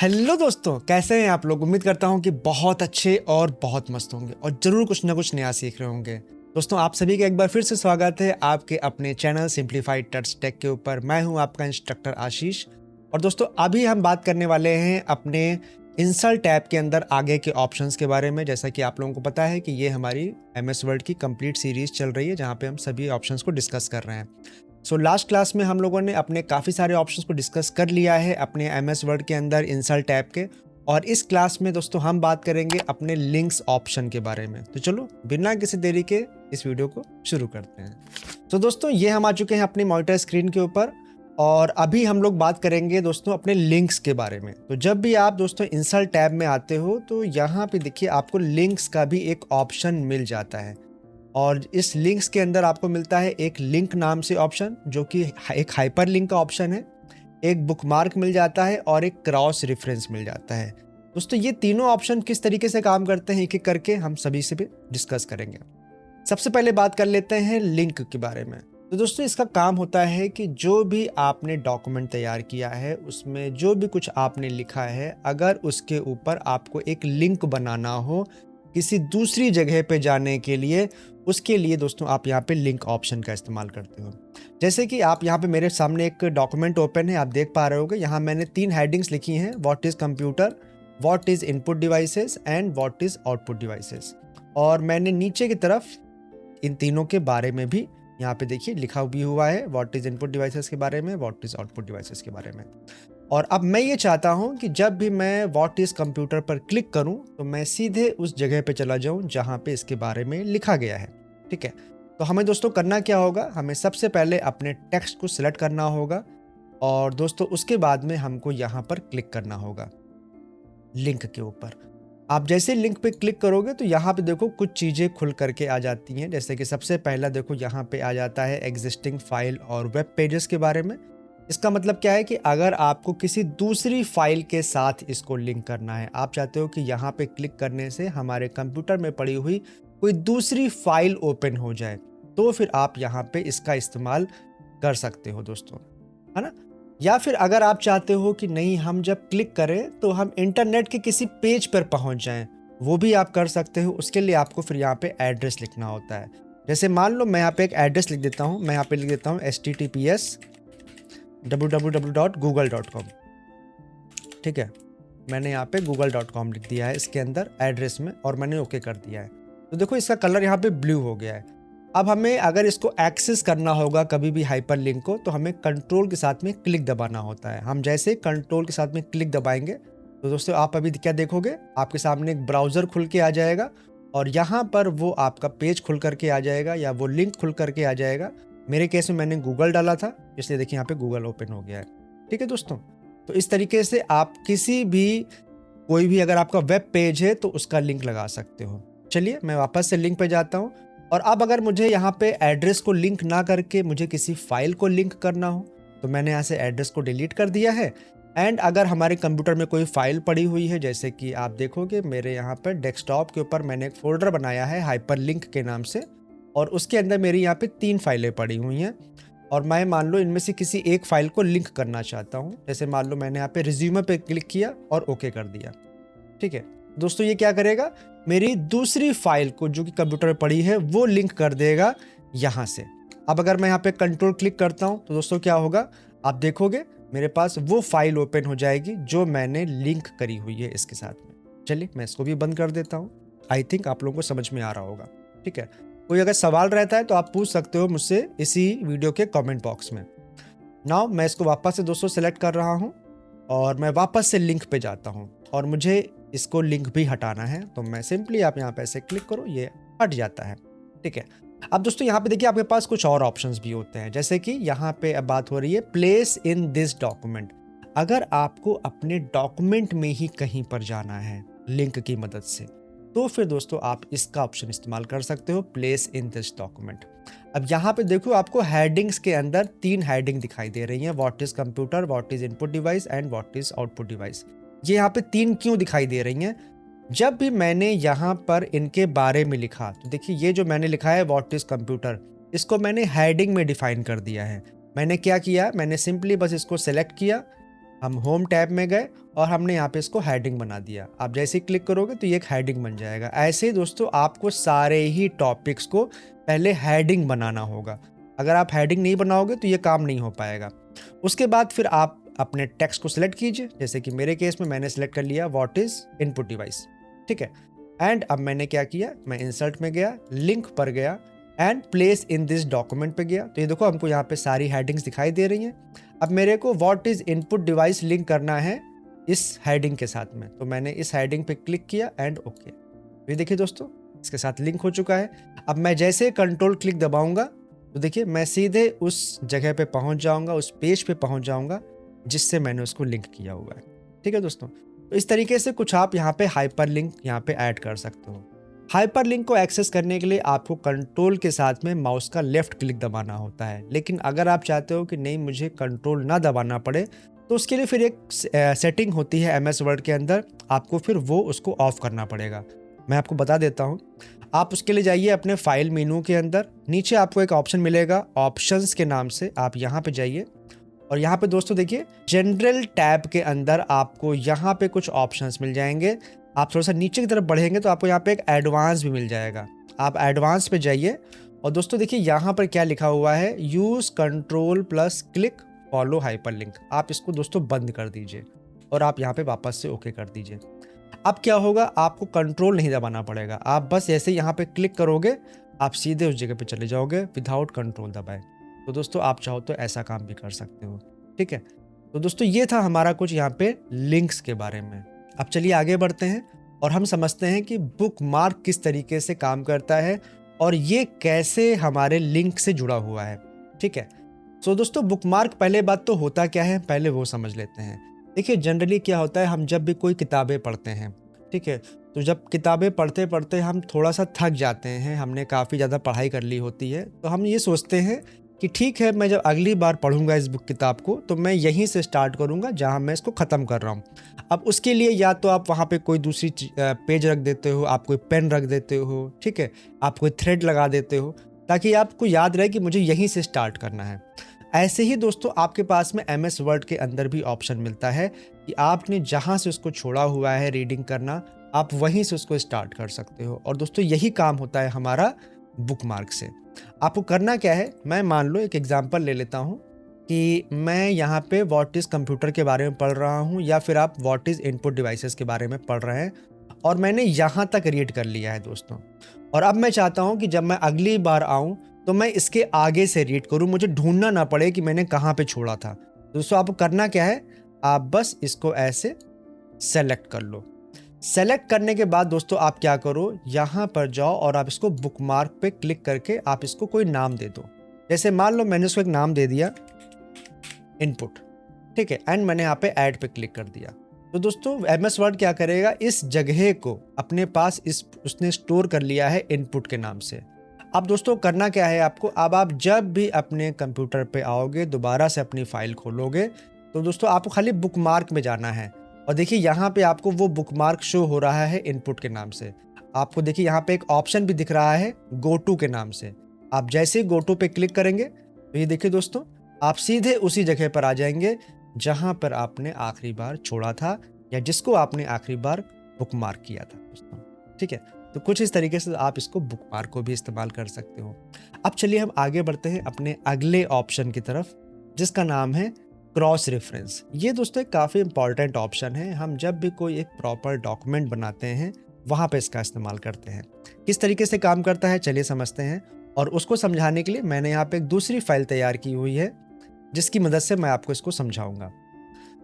Hello दोस्तों, कैसे हैं आप लोग। उम्मीद करता हूं कि बहुत अच्छे और बहुत मस्त होंगे और ज़रूर कुछ ना कुछ नया सीख रहे होंगे। दोस्तों, आप सभी का एक बार फिर से स्वागत है आपके अपने चैनल सिंप्लीफाइड टच टेक के ऊपर। मैं हूं आपका इंस्ट्रक्टर आशीष। और दोस्तों, अभी हम बात करने वाले हैं अपने इंसर्ट टैब के अंदर आगे के ऑप्शंस के बारे में। जैसा कि आप लोगों को पता है कि ये हमारी MS वर्ड की कंप्लीट सीरीज चल रही है, जहाँ पे हम सभी ऑप्शंस को डिस्कस कर रहे हैं। लास्ट क्लास में हम लोगों ने अपने काफ़ी सारे ऑप्शंस को डिस्कस कर लिया है अपने MS वर्ड के अंदर इंसर्ट टैब के। और इस क्लास में दोस्तों हम बात करेंगे अपने लिंक्स ऑप्शन के बारे में। तो चलो बिना किसी देरी के इस वीडियो को शुरू करते हैं। तो दोस्तों, ये हम आ चुके हैं अपनी मॉनिटर स्क्रीन के ऊपर और अभी हम लोग बात करेंगे दोस्तों अपने लिंक्स के बारे में। तो जब भी आप दोस्तों इंसर्ट टैब में आते हो तो यहाँ पे देखिए आपको लिंक्स का भी एक ऑप्शन मिल जाता है। और इस लिंक्स के अंदर आपको मिलता है एक लिंक नाम से ऑप्शन, जो कि एक हाइपर लिंक का ऑप्शन है, एक बुकमार्क मिल जाता है और एक क्रॉस रेफरेंस मिल जाता है। दोस्तों, ये तीनों ऑप्शन किस तरीके से काम करते हैं एक एक करके हम सभी से भी डिस्कस करेंगे। सबसे पहले बात कर लेते हैं लिंक के बारे में। तो दोस्तों, इसका काम होता है कि जो भी आपने डॉक्यूमेंट तैयार किया है उसमें जो भी कुछ आपने लिखा है, अगर उसके ऊपर आपको एक लिंक बनाना हो किसी दूसरी जगह पे जाने के लिए, उसके लिए दोस्तों आप यहाँ पे लिंक ऑप्शन का इस्तेमाल करते हो। जैसे कि आप यहाँ पे मेरे सामने एक डॉक्यूमेंट ओपन है, आप देख पा रहे होगे। यहाँ मैंने 3 हेडिंग्स लिखी हैं, what is computer, what is input devices and what is output devices. और मैंने नीचे की तरफ इन तीनों के बारे में भी यहाँ पे देखिए लिखा भी हुआ है, व्हाट इज़ इनपुट डिवाइसेस के बारे में, व्हाट इज़ आउटपुट डिवाइसेस के बारे में। और अब मैं ये चाहता हूँ कि जब भी मैं व्हाट इज़ कंप्यूटर पर क्लिक करूँ तो मैं सीधे उस जगह पे चला जाऊँ जहाँ पे इसके बारे में लिखा गया है। ठीक है, तो हमें दोस्तों करना क्या होगा, हमें सबसे पहले अपने टेक्स्ट को सिलेक्ट करना होगा और दोस्तों उसके बाद में हमको यहाँ पर क्लिक करना होगा लिंक के ऊपर। आप जैसे लिंक पे क्लिक करोगे तो यहाँ पे देखो कुछ चीज़ें खुल करके आ जाती हैं। जैसे कि सबसे पहला देखो यहाँ पे आ जाता है एग्जिस्टिंग फाइल और वेब पेजेस के बारे में। इसका मतलब क्या है कि अगर आपको किसी दूसरी फाइल के साथ इसको लिंक करना है, आप चाहते हो कि यहाँ पे क्लिक करने से हमारे कंप्यूटर में पड़ी हुई कोई दूसरी फाइल ओपन हो जाए, तो फिर आप यहाँ पे इसका इस्तेमाल कर सकते हो दोस्तों, है ना। या फिर अगर आप चाहते हो कि नहीं, हम जब क्लिक करें तो हम इंटरनेट के किसी पेज पर पहुँच जाएं, वो भी आप कर सकते हो। उसके लिए आपको फिर यहाँ पे एड्रेस लिखना होता है। जैसे मान लो मैं यहाँ पे एक एड्रेस लिख देता हूँ, मैं यहाँ पे लिख देता हूँ https://www.google.com। ठीक है, मैंने यहाँ पे google.com लिख दिया है इसके अंदर एड्रेस में और मैंने ओके कर दिया है। तो देखो इसका कलर यहाँ पे ब्लू हो गया है। अब हमें अगर इसको एक्सेस करना होगा कभी भी हाइपर लिंक को, तो हमें कंट्रोल के साथ में क्लिक दबाना होता है। हम जैसे कंट्रोल के साथ में क्लिक दबाएंगे तो दोस्तों आप अभी क्या देखोगे, आपके सामने एक ब्राउज़र खुल के आ जाएगा और यहाँ पर वो आपका पेज खुल करके आ जाएगा या वो लिंक खुल करके आ जाएगा। मेरे केस में मैंने गूगल डाला था, इसलिए देखिए यहाँ पे गूगल ओपन हो गया है। ठीक है दोस्तों, तो इस तरीके से आप किसी भी कोई भी अगर आपका वेब पेज है तो उसका लिंक लगा सकते हो। चलिए मैं वापस से लिंक पे जाता हूँ। और अब अगर मुझे यहाँ पे एड्रेस को लिंक ना करके मुझे किसी फाइल को लिंक करना हो तो मैंने यहाँ से एड्रेस को डिलीट कर दिया है। एंड अगर हमारे कंप्यूटर में कोई फाइल पड़ी हुई है, जैसे कि आप देखोगे मेरे यहाँ पर डेस्कटॉप के ऊपर मैंने एक फोल्डर बनाया है हाइपर लिंक के नाम से, और उसके अंदर मेरी यहाँ पे 3 फाइलें पड़ी हुई हैं और मैं मान लो इनमें से किसी एक फाइल को लिंक करना चाहता हूँ। जैसे मान लो मैंने यहाँ पे रिज्यूमे पे क्लिक किया और ओके कर दिया। ठीक है दोस्तों, ये क्या करेगा, मेरी दूसरी फाइल को जो कि कंप्यूटर में पड़ी है वो लिंक कर देगा यहाँ से। अब अगर मैं यहाँ पे कंट्रोल क्लिक करता हूँ तो दोस्तों क्या होगा, आप देखोगे मेरे पास वो फाइल ओपन हो जाएगी जो मैंने लिंक करी हुई है इसके साथ में। चलिए मैं इसको भी बंद कर देता हूँ। आई थिंक आप लोगों को समझ में आ रहा होगा। ठीक है, कोई अगर सवाल रहता है तो आप पूछ सकते हो मुझसे इसी वीडियो के कमेंट बॉक्स में। नाउ मैं इसको वापस से दोस्तों सेलेक्ट कर रहा हूँ और मैं वापस से लिंक पे जाता हूँ और मुझे इसको लिंक भी हटाना है, तो मैं सिंपली आप यहाँ पे ऐसे क्लिक करो, ये हट जाता है। ठीक है, अब दोस्तों यहाँ पे देखिए आपके पास कुछ और ऑप्शंस भी होते हैं। जैसे कि यहाँ पे अब बात हो रही है प्लेस इन दिस डॉक्यूमेंट। अगर आपको अपने डॉक्यूमेंट में ही कहीं पर जाना है लिंक की मदद से, तो फिर दोस्तों आप इसका ऑप्शन इस्तेमाल कर सकते हो, प्लेस इन दिस डॉक्यूमेंट। अब यहाँ पे देखो आपको हेडिंग्स के अंदर 3 हेडिंग दिखाई दे रही हैं, what is computer, what is input device and what is output device. ये यहाँ पे 3 क्यों दिखाई दे रही हैं? जब भी मैंने यहाँ पर इनके बारे में लिखा तो देखिए ये जो मैंने लिखा है व्हाट इज कंप्यूटर, इसको मैंने हेडिंग में डिफाइन कर दिया है। मैंने क्या किया, मैंने सिंपली बस इसको सेलेक्ट किया हम होम टैब में गए और हमने यहाँ पे इसको हेडिंग बना दिया। आप जैसे ही क्लिक करोगे तो ये एक हेडिंग बन जाएगा। ऐसे ही दोस्तों आपको सारे ही टॉपिक्स को पहले हेडिंग बनाना होगा। अगर आप हेडिंग नहीं बनाओगे तो ये काम नहीं हो पाएगा। उसके बाद फिर आप अपने टेक्स्ट को सिलेक्ट कीजिए, जैसे कि मेरे केस में मैंने सिलेक्ट कर लिया व्हाट इज इनपुट डिवाइस, ठीक है। एंड अब मैंने क्या किया, मैं इंसर्ट में गया, लिंक पर गया and place in this document पे गया। तो ये देखो हमको यहाँ पे सारी हेडिंग्स दिखाई दे रही हैं। अब मेरे को what is input device link करना है इस हेडिंग के साथ में, तो मैंने इस हेडिंग पे क्लिक किया एंड ओके। ये देखिए दोस्तों इसके साथ लिंक हो चुका है। अब मैं जैसे कंट्रोल क्लिक दबाऊंगा तो देखिए मैं सीधे उस जगह पे पहुंच जाऊंगा, उस पेज पे पहुंच जाऊंगा जिससे मैंने उसको लिंक किया हुआ है, ठीक है दोस्तों। तो इस तरीके से कुछ आप यहाँ पे हाइपर लिंक यहाँ पे ऐड कर सकते हो। हाइपर लिंक को एक्सेस करने के लिए आपको कंट्रोल के साथ में माउस का लेफ्ट क्लिक दबाना होता है, लेकिन अगर आप चाहते हो कि नहीं मुझे कंट्रोल ना दबाना पड़े तो उसके लिए फिर एक सेटिंग होती है MS वर्ड के अंदर, आपको फिर वो उसको ऑफ करना पड़ेगा। मैं आपको बता देता हूँ। आप उसके लिए जाइए अपने फाइल मेनू के अंदर, नीचे आपको एक ऑप्शन मिलेगा ऑप्शंस के नाम से, आप यहाँ पे जाइए और यहाँ पे दोस्तों देखिए जनरल टैब के अंदर आपको यहाँ पे कुछ ऑप्शंस मिल जाएंगे। आप थोड़ा सा नीचे की तरफ बढ़ेंगे तो आपको यहाँ पे एक एडवांस भी मिल जाएगा। आप एडवांस पे जाइए और दोस्तों देखिए यहाँ पर क्या लिखा हुआ है, use control plus click follow hyper link. आप इसको दोस्तों बंद कर दीजिए और आप यहाँ पे वापस से ओके कर दीजिए। अब क्या होगा, आपको कंट्रोल नहीं दबाना पड़ेगा, आप बस ऐसे यहाँ पे क्लिक करोगे आप सीधे उस जगह पे चले जाओगे विदाउट कंट्रोल दबाए। तो दोस्तों आप चाहो तो ऐसा काम भी कर सकते हो, ठीक है। तो दोस्तों ये था हमारा कुछ यहाँ पे लिंक्स के बारे में। अब चलिए आगे बढ़ते हैं और हम समझते हैं कि बुकमार्क किस तरीके से काम करता है और ये कैसे हमारे लिंक से जुड़ा हुआ है, ठीक है। सो दोस्तों बुकमार्क पहले बात तो होता क्या है पहले वो समझ लेते हैं। देखिए जनरली क्या होता है, हम जब भी कोई किताबें पढ़ते हैं, ठीक है, तो जब किताबें पढ़ते पढ़ते हम थोड़ा सा थक जाते हैं, हमने काफ़ी ज़्यादा पढ़ाई कर ली होती है, तो हम ये सोचते हैं कि ठीक है मैं जब अगली बार पढ़ूंगा इस बुक किताब को तो मैं यहीं से स्टार्ट करूंगा जहां मैं इसको ख़त्म कर रहा हूं। अब उसके लिए या तो आप वहां पे कोई दूसरी पेज रख देते हो, आप कोई पेन रख देते हो, ठीक है, आप कोई थ्रेड लगा देते हो ताकि आपको याद रहे कि मुझे यहीं से स्टार्ट करना है। ऐसे ही दोस्तों आपके पास में MS वर्ड के अंदर भी ऑप्शन मिलता है कि आपने जहाँ से उसको छोड़ा हुआ है रीडिंग करना, आप वहीं से उसको स्टार्ट कर सकते हो। और दोस्तों यही काम होता है हमारा बुकमार्क से। आपको करना क्या है, मैं मान लो एक एग्जांपल ले लेता हूँ कि मैं यहाँ पे व्हाट इज़ कंप्यूटर के बारे में पढ़ रहा हूँ या फिर आप व्हाट इज़ इनपुट डिवाइसेस के बारे में पढ़ रहे हैं और मैंने यहाँ तक रीड कर लिया है दोस्तों। और अब मैं चाहता हूँ कि जब मैं अगली बार आऊँ तो मैं इसके आगे से रीड करूँ, मुझे ढूंढना ना पड़े कि मैंने कहाँ पे छोड़ा था। दोस्तों आपको करना क्या है, आप बस इसको ऐसे सेलेक्ट कर लो। सेलेक्ट करने के बाद दोस्तों आप क्या करो, यहाँ पर जाओ और आप इसको बुकमार्क पे क्लिक करके आप इसको कोई नाम दे दो। जैसे मान लो मैंने इसको एक नाम दे दिया इनपुट, ठीक है, एंड मैंने यहाँ पे ऐड पे क्लिक कर दिया। तो दोस्तों MS वर्ड क्या करेगा, इस जगह को अपने पास उसने स्टोर कर लिया है इनपुट के नाम से। अब दोस्तों करना क्या है आपको, अब आप जब भी अपने कंप्यूटर पे आओगे दोबारा से अपनी फाइल खोलोगे तो दोस्तों आपको खाली बुकमार्क में जाना है और देखिए यहाँ पे आपको वो बुकमार्क शो हो रहा है इनपुट के नाम से। आपको देखिए यहाँ पे एक ऑप्शन भी दिख रहा है गो टू के नाम से। आप जैसे ही गो टू पे क्लिक करेंगे तो ये देखिए दोस्तों आप सीधे उसी जगह पर आ जाएंगे जहाँ पर आपने आखिरी बार छोड़ा था या जिसको आपने आखिरी बार बुकमार्क किया था दोस्तों, ठीक है। तो कुछ इस तरीके से आप इसको बुकमार्क को भी इस्तेमाल कर सकते हो। अब चलिए हम आगे बढ़ते हैं अपने अगले ऑप्शन की तरफ जिसका नाम है क्रॉस रेफरेंस। ये दोस्तों एक काफ़ी इंपॉर्टेंट ऑप्शन है। हम जब भी कोई एक प्रॉपर डॉक्यूमेंट बनाते हैं वहाँ पे इसका इस्तेमाल करते हैं। किस तरीके से काम करता है चलिए समझते हैं और उसको समझाने के लिए मैंने यहाँ पे एक दूसरी फाइल तैयार की हुई है जिसकी मदद से मैं आपको इसको समझाऊंगा।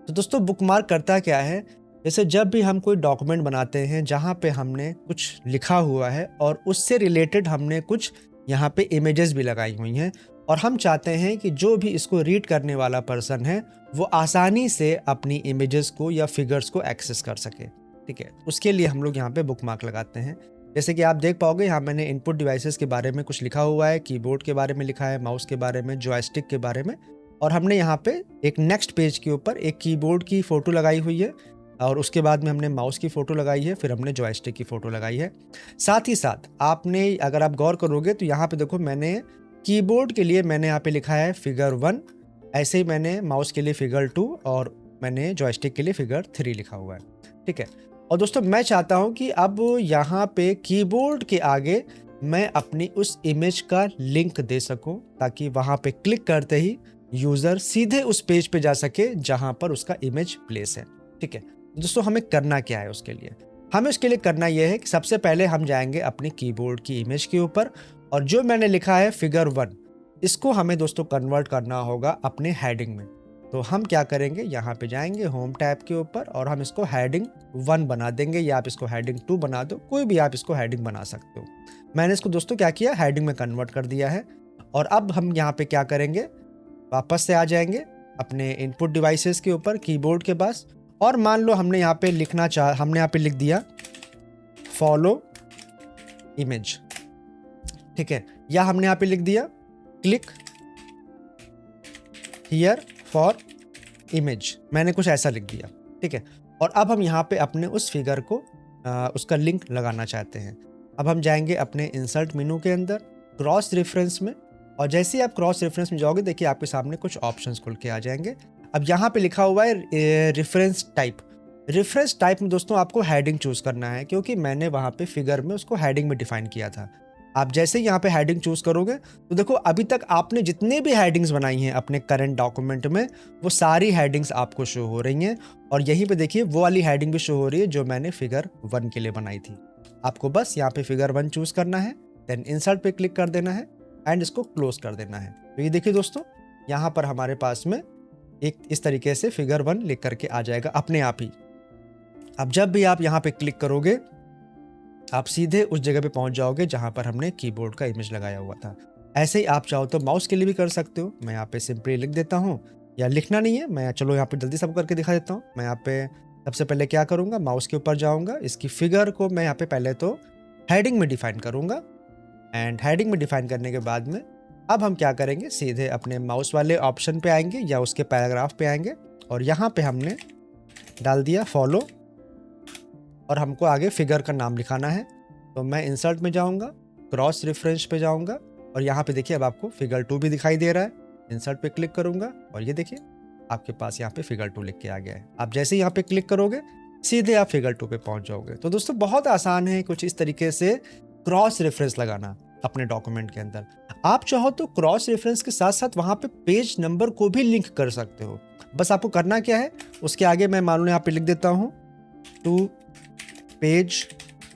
तो दोस्तों बुकमार्क करता क्या है, जैसे जब भी हम कोई डॉक्यूमेंट बनाते हैं जहाँ पे हमने कुछ लिखा हुआ है और उससे रिलेटेड हमने कुछ यहाँ पे इमेजेस भी लगाई हुई हैं और हम चाहते हैं कि जो भी इसको रीड करने वाला पर्सन है वो आसानी से अपनी इमेजेस को या फिगर्स को एक्सेस कर सके, ठीक है। उसके लिए हम लोग यहाँ पे बुकमार्क लगाते हैं। जैसे कि आप देख पाओगे यहाँ मैंने इनपुट डिवाइसेस के बारे में कुछ लिखा हुआ है, कीबोर्ड के बारे में लिखा है, माउस के बारे में, जॉयस्टिक के बारे में, और हमने यहाँ पे एक नेक्स्ट पेज के ऊपर एक कीबोर्ड की फ़ोटो लगाई हुई है और उसके बाद में हमने माउस की फ़ोटो लगाई है, फिर हमने जॉयस्टिक की फ़ोटो लगाई है। साथ ही साथ आपने अगर आप गौर करोगे तो यहाँ पे देखो मैंने कीबोर्ड के लिए मैंने यहाँ पे लिखा है फिगर 1, ऐसे ही मैंने माउस के लिए फिगर 2 और मैंने जॉयस्टिक के लिए फिगर 3 लिखा हुआ है, ठीक है। और दोस्तों मैं चाहता हूँ कि अब यहाँ पे कीबोर्ड के आगे मैं अपनी उस इमेज का लिंक दे सकूँ, ताकि वहाँ पे क्लिक करते ही यूज़र सीधे उस पेज पे जा सके जहाँ पर उसका इमेज प्लेस है, ठीक है। दोस्तों हमें करना क्या है उसके लिए? हमें उसके लिए करना यह है कि सबसे पहले हम जाएंगे अपनी कीबोर्ड की इमेज के ऊपर, और जो मैंने लिखा है फिगर 1, इसको हमें दोस्तों कन्वर्ट करना होगा अपने हेडिंग में। तो हम क्या करेंगे, यहाँ पे जाएंगे होम टैब के ऊपर और हम इसको हेडिंग 1 बना देंगे, या आप इसको हेडिंग 2 बना दो, कोई भी आप इसको हेडिंग बना सकते हो। मैंने इसको दोस्तों क्या किया, हेडिंग में कन्वर्ट कर दिया है। और अब हम यहाँ पे क्या करेंगे, वापस से आ जाएंगे अपने इनपुट डिवाइसेस के ऊपर कीबोर्ड के पास, और मान लो हमने यहाँ पे हमने यहाँ पे लिख दिया फॉलो इमेज, ठीक है, या हमने यहाँ पे लिख दिया क्लिक हियर फॉर इमेज, मैंने कुछ ऐसा लिख दिया, ठीक है। और अब हम यहाँ पे अपने उस फिगर को उसका लिंक लगाना चाहते हैं। अब हम जाएंगे अपने इंसर्ट मेनू के अंदर क्रॉस रेफरेंस में, और जैसे ही आप क्रॉस रेफरेंस में जाओगे, देखिए आपके सामने कुछ ऑप्शंस खुल के आ जाएंगे। अब यहाँ पे लिखा हुआ है रेफरेंस टाइप। रेफरेंस टाइप में दोस्तों आपको हेडिंग चूज करना है, क्योंकि मैंने वहाँ पे फिगर में उसको हेडिंग में डिफाइन किया था। आप जैसे ही यहाँ पे हेडिंग चूज करोगे तो देखो अभी तक आपने जितने भी हेडिंग्स बनाई हैं अपने करंट डॉक्यूमेंट में, वो सारी हेडिंग्स आपको शो हो रही हैं। और यहीं पे देखिए वो वाली हेडिंग भी शो हो रही है जो मैंने फिगर 1 के लिए बनाई थी। आपको बस यहाँ पे फिगर 1 चूज करना है, देन इंसर्ट पे क्लिक कर देना है एंड इसको क्लोज कर देना है। तो ये देखिए दोस्तों, यहाँ पर हमारे पास में एक इस तरीके से फिगर 1 लिख करके आ जाएगा अपने आप ही। अब जब भी आप यहाँ पे क्लिक करोगे, आप सीधे उस जगह पे पहुंच जाओगे जहां पर हमने कीबोर्ड का इमेज लगाया हुआ था। ऐसे ही आप चाहो तो माउस के लिए भी कर सकते हो। मैं यहाँ पे सिंपली लिख देता हूँ, या लिखना नहीं है, मैं चलो यहाँ पे जल्दी सब करके दिखा देता हूँ। मैं यहाँ पे सबसे पहले क्या करूँगा, माउस के ऊपर जाऊँगा, इसकी फिगर को मैं यहाँ पे पहले तो हेडिंग में डिफाइन करूँगा, एंड हेडिंग में डिफाइन करने के बाद में अब हम क्या करेंगे, सीधे अपने माउस वाले ऑप्शन पे आएंगे या उसके पैराग्राफ पे आएंगे, और यहाँ पे हमने डाल दिया फॉलो, और हमको आगे फिगर का नाम लिखाना है। तो मैं इंसर्ट में जाऊंगा, क्रॉस रेफरेंस पे जाऊंगा, और यहाँ पे देखिए अब आपको फिगर 2 भी दिखाई दे रहा है। इंसर्ट पे क्लिक करूंगा और ये देखिए आपके पास यहाँ पे फिगर 2 लिख के आ गया है। आप जैसे ही यहाँ पे क्लिक करोगे सीधे आप फिगर 2 पे पहुंच जाओगे। तो दोस्तों बहुत आसान है कुछ इस तरीके से क्रॉस रेफरेंस लगाना अपने डॉक्यूमेंट के अंदर। आप चाहो तो क्रॉस रेफरेंस के साथ साथ वहां पे पेज नंबर को भी लिंक कर सकते हो। बस आपको करना क्या है, उसके आगे मैं मान लो यहाँ पे लिख देता हूँ 2 पेज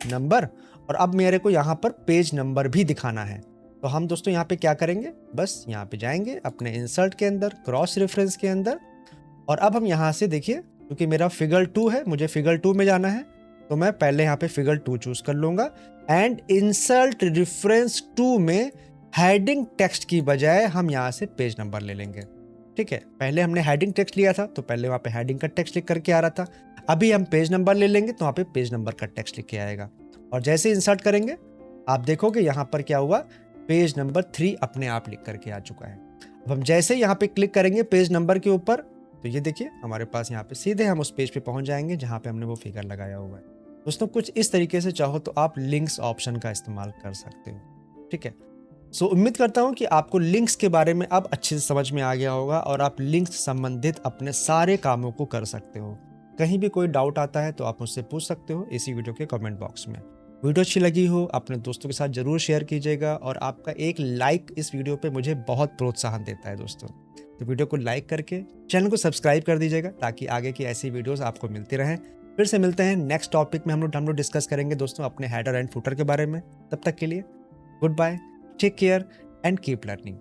नंबर, और अब मेरे को यहाँ पर पेज नंबर भी दिखाना है। तो हम दोस्तों यहाँ पे क्या करेंगे, बस यहाँ पे जाएंगे अपने इंसर्ट के अंदर, क्रॉस रेफरेंस के अंदर, और अब हम यहाँ से देखिए क्योंकि मेरा फिगर 2 है, मुझे फिगर 2 में जाना है, तो मैं पहले यहाँ पे फिगर 2 चूज कर लूंगा, एंड इंसर्ट रेफरेंस 2 में हेडिंग टेक्स्ट की बजाय हम यहाँ से पेज नंबर ले लेंगे, ठीक है। पहले हमने हेडिंग टेक्स्ट लिया था तो पहले वहाँ पे हेडिंग का टेक्स्ट लिख करके आ रहा था, अभी हम पेज नंबर ले लेंगे तो वहाँ पे पेज नंबर का टेक्स्ट लिख के आएगा। और जैसे इंसर्ट करेंगे आप देखोगे यहाँ पर क्या हुआ, पेज नंबर 3 अपने आप लिख करके आ चुका है। अब हम जैसे यहाँ पे क्लिक करेंगे पेज नंबर के ऊपर, तो ये देखिए हमारे पास यहाँ पे सीधे हम उस पेज पे पहुंच जाएंगे जहाँ पे हमने वो फिगर लगाया हुआ है। दोस्तों कुछ इस तरीके से चाहो तो आप लिंक्स ऑप्शन का इस्तेमाल कर सकते हो, ठीक है। सो उम्मीद करता हूँ कि आपको लिंक्स के बारे में अब अच्छे से समझ में आ गया होगा और आप लिंक्स संबंधित अपने सारे कामों को कर सकते हो। कहीं भी कोई डाउट आता है तो आप मुझसे पूछ सकते हो इसी वीडियो के कमेंट बॉक्स में। वीडियो अच्छी लगी हो अपने दोस्तों के साथ जरूर शेयर कीजिएगा, और आपका एक लाइक इस वीडियो पे मुझे बहुत प्रोत्साहन देता है दोस्तों। तो वीडियो को लाइक करके चैनल को सब्सक्राइब कर दीजिएगा ताकि आगे की ऐसी वीडियोस आपको मिलती रहें। फिर से मिलते हैं नेक्स्ट टॉपिक में, हम लोग डिस्कस करेंगे दोस्तों अपने हेडर एंड फुटर के बारे में। तब तक के लिए goodbye, take care and keep learning.